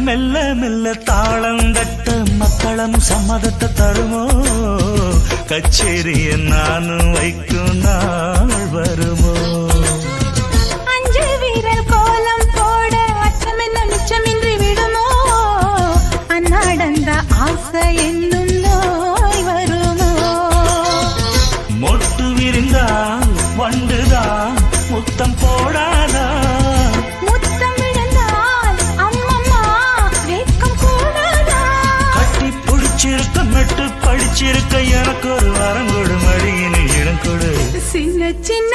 மெல்ல மெல்ல தாளம் தட்ட மக்களும் சம்மதத்தை தருமோ கச்சேரிய நானும் வைக்கும் நாள் வருமோ அஞ்சு வீரர் கோலம் போட அச்சம் என்ன மிச்சமின்றி விடுமோ அந்நாடந்த ஆசை என்னும் நோய் வருமோ மொட்டு விரிந்தால் வண்டுதான் முத்தம் போடாதா முத்தம் விழுந்தால் அம்மம்மா வெட்கம் கூடாதா கட்டி பிடிச்சிருக்க மெட்டு படிச்சிருக்க எனக்கு ஒரு வரம் கொடு மடியினில் இடம் கொடு சின்ன சின்ன